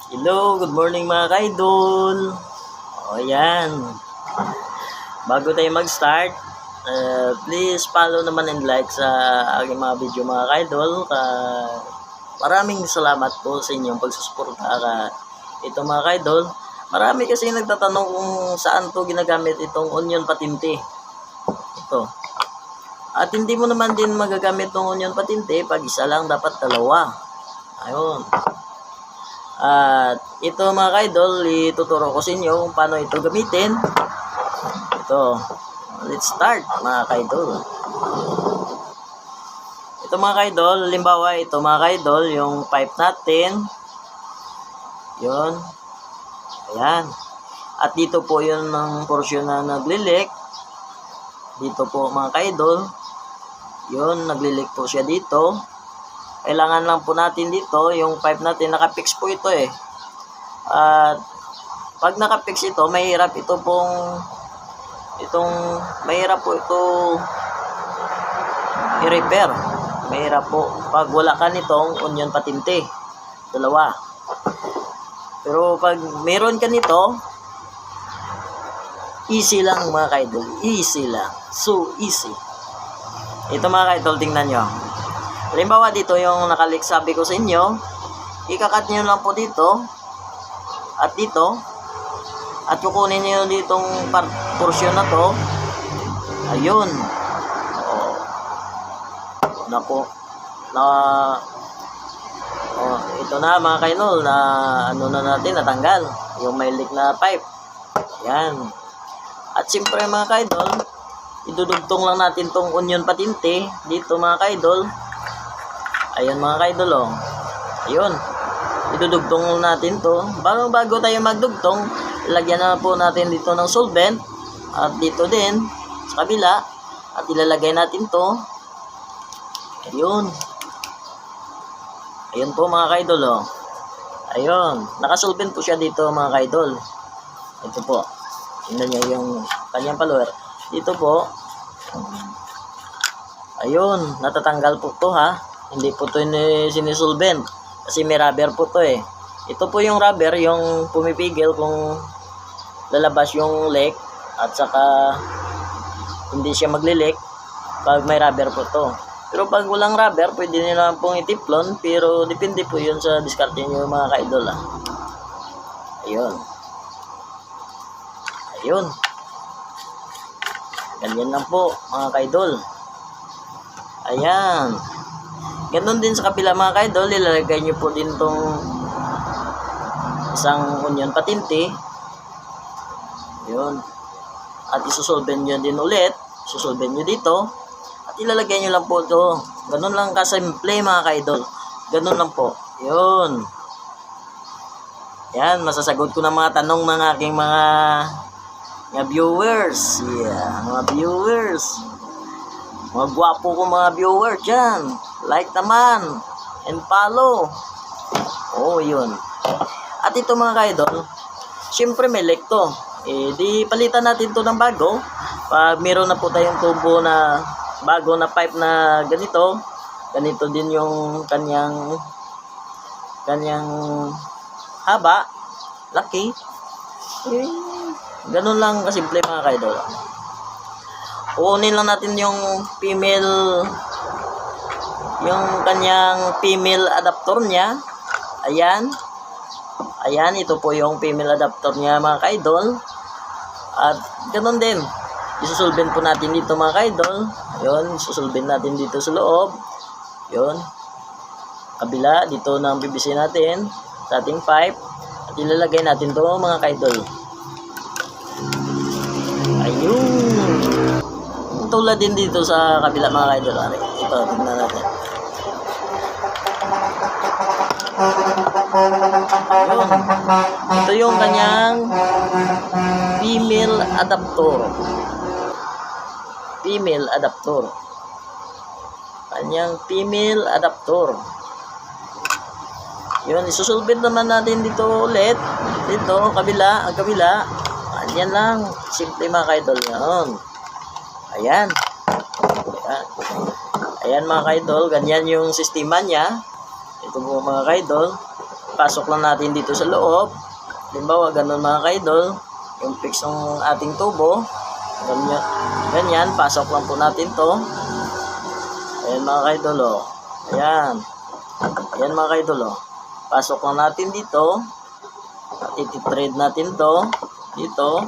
Hello, good morning mga kaidol. O yan. Bago tayo mag-start, please follow naman and like sa aking mga video mga kaidol. Maraming salamat po sa inyong pagsusuporta. Ito mga kaidol, marami kasi nagtatanong kung saan to ginagamit itong onion patinte. Ito. At hindi mo naman din magagamit itong onion patinte pag isa lang, dapat dalawa. Ayun. At ito mga kaidol, ituturo ko sa inyo kung paano ito gamitin. Ito, let's start mga kaidol. Ito mga kaidol, halimbawa ito mga kaidol, yung pipe natin. Yun. Ayan. At dito po yun ng portion na naglilik. Dito po mga kaidol. Yun, naglilik po siya dito. Kailangan lang po natin dito, yung pipe natin, nakapix po ito eh. At pag nakapix ito, mahirap ito pong, mahirap po ito i-repair. Mahirap po. Pag wala ka nitong onion patinte, dalawa. Pero pag meron ka nito, easy lang mga kaidol. Easy lang. So easy. Ito mga kaidol, tingnan nyo. Halimbawa dito yung nakalik sabi ko sa inyo, ikakat nyo lang po dito at dito at kukunin nyo ditong portion na to. Ayun. Oh. Naku. Ito na mga kainol na ano na natin, natanggal yung may leak na pipe. Yan. At siyempre mga kaidol, idudugtong lang natin tong onion patinte dito mga kaidol. Ayan mga kaidol oh. Ayun. Idudugtong natin to. Bago tayo magdugtong, ilagyan na po natin dito ng solvent. At dito din, sa kabila. At ilalagay natin to. Ayun. Ayun po mga kaidol oh. Ayun. Nakasolvent po siya dito mga kaidol. Ito po. Tingnan nyo yung kanyang follower. Dito po. Ayun. Natatanggal po to ha. Hindi po ito sinisolvent. Kasi may rubber po ito eh. Ito po yung rubber, yung pumipigil kung lalabas yung leak. At saka hindi siya maglilik pag may rubber po ito. Pero pag walang rubber, pwede nila pong itiplon. Pero depende po yun sa diskarte nyo mga kaidol. Ayun. Ayun. Ganyan lang po mga kaidol. Ayan. Ganon din sa kapila mga kaidol, ilalagay nyo po din tong isang onion patinte. Yun. At isusolvent nyo din ulit. Isusolvent nyo dito. At ilalagay nyo lang po ito. Ganon lang kasimple mga kaidol. Ganon lang po. Yun. Yan, masasagot ko ng mga tanong ng aking mga viewers. Yeah, mga viewers. Mga gwapo ko mga viewers dyan. Like naman. And follow. Oh, yun. At ito mga kaidol, syempre may leak to. Di palitan natin to ng bago. Pag meron na po tayong tubo na bago na pipe na ganito, ganito din yung kanyang haba, laki. Ganun lang kasimple mga kaidol. Uunin lang natin yung kanyang female adapter niya. Ayan. Ayan, ito po yung female adapter niya mga kaidol. At ganun din. Isusolvent po natin dito mga kaidol. Ayun, isusolvent natin dito sa loob. Yun. Kabila, dito na ang BBC natin sa ating pipe. At ilalagay natin to mga kaidol. Ayun. Tulad din dito sa kabila mga kaidol. Ito, tingnan natin. Ayun. Ito yung kanyang female adapter. Female adapter. Kanyang female adapter. Yun, isusolvent naman natin dito ulit. Dito, kabila, ang kabila. Ayan lang. Simple mga kaidol. Yun. Ayan. Ayan. Ayan mga kaidol. Ganyan yung sistema niya. Ito po mga kaidol. ipasok lang natin dito sa loob. Halimbawa, ganun mga kaidol, yung fix ng ating tubo. Ganyan, ganyan, pasok lang po natin to. Ayan mga kaidol, oh. Ayan. Ayan mga kaidol, oh. Pasok lang natin dito. At iti-thread natin to. Dito.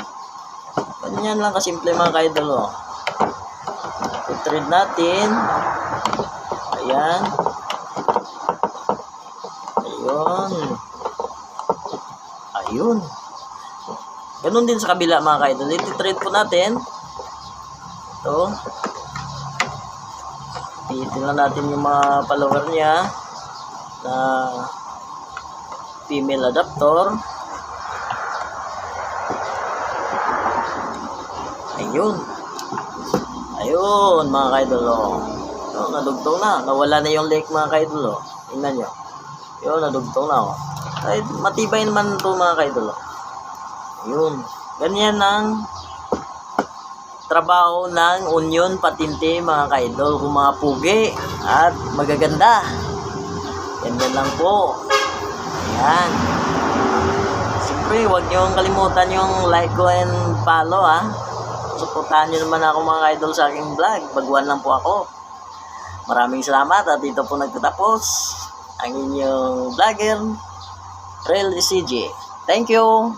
Ganyan lang kasimple mga kaidol, oh. I-thread natin. Ayan. Ayun. Ayun. Ganun din sa kabila mga kaidol. Iti-thread po natin. Ito. Pihitin lang natin yung mga follower niya na female adapter. Ayun. Ayun mga kaidol, oh. Oh, nadugtong na. Nawala na yung lake mga kaidol, oh. Tingnan nyo. Yun, nadugtong na, oh. Ay, matibay naman ito mga kaidol, oh. Ayun. Ganyan ang trabaho ng onion patinte mga kaidol. Kung mga pugi at magaganda. Ganyan lang po. Ayan. Siyempre, huwag niyong kalimutan yung like ko and follow, ha. Suportahan niyo naman ako mga kaidol sa aking vlog. Baguhan lang po ako. Maraming salamat at dito po nagtatapos ang inyong vlogger, Trail CG. Thank you!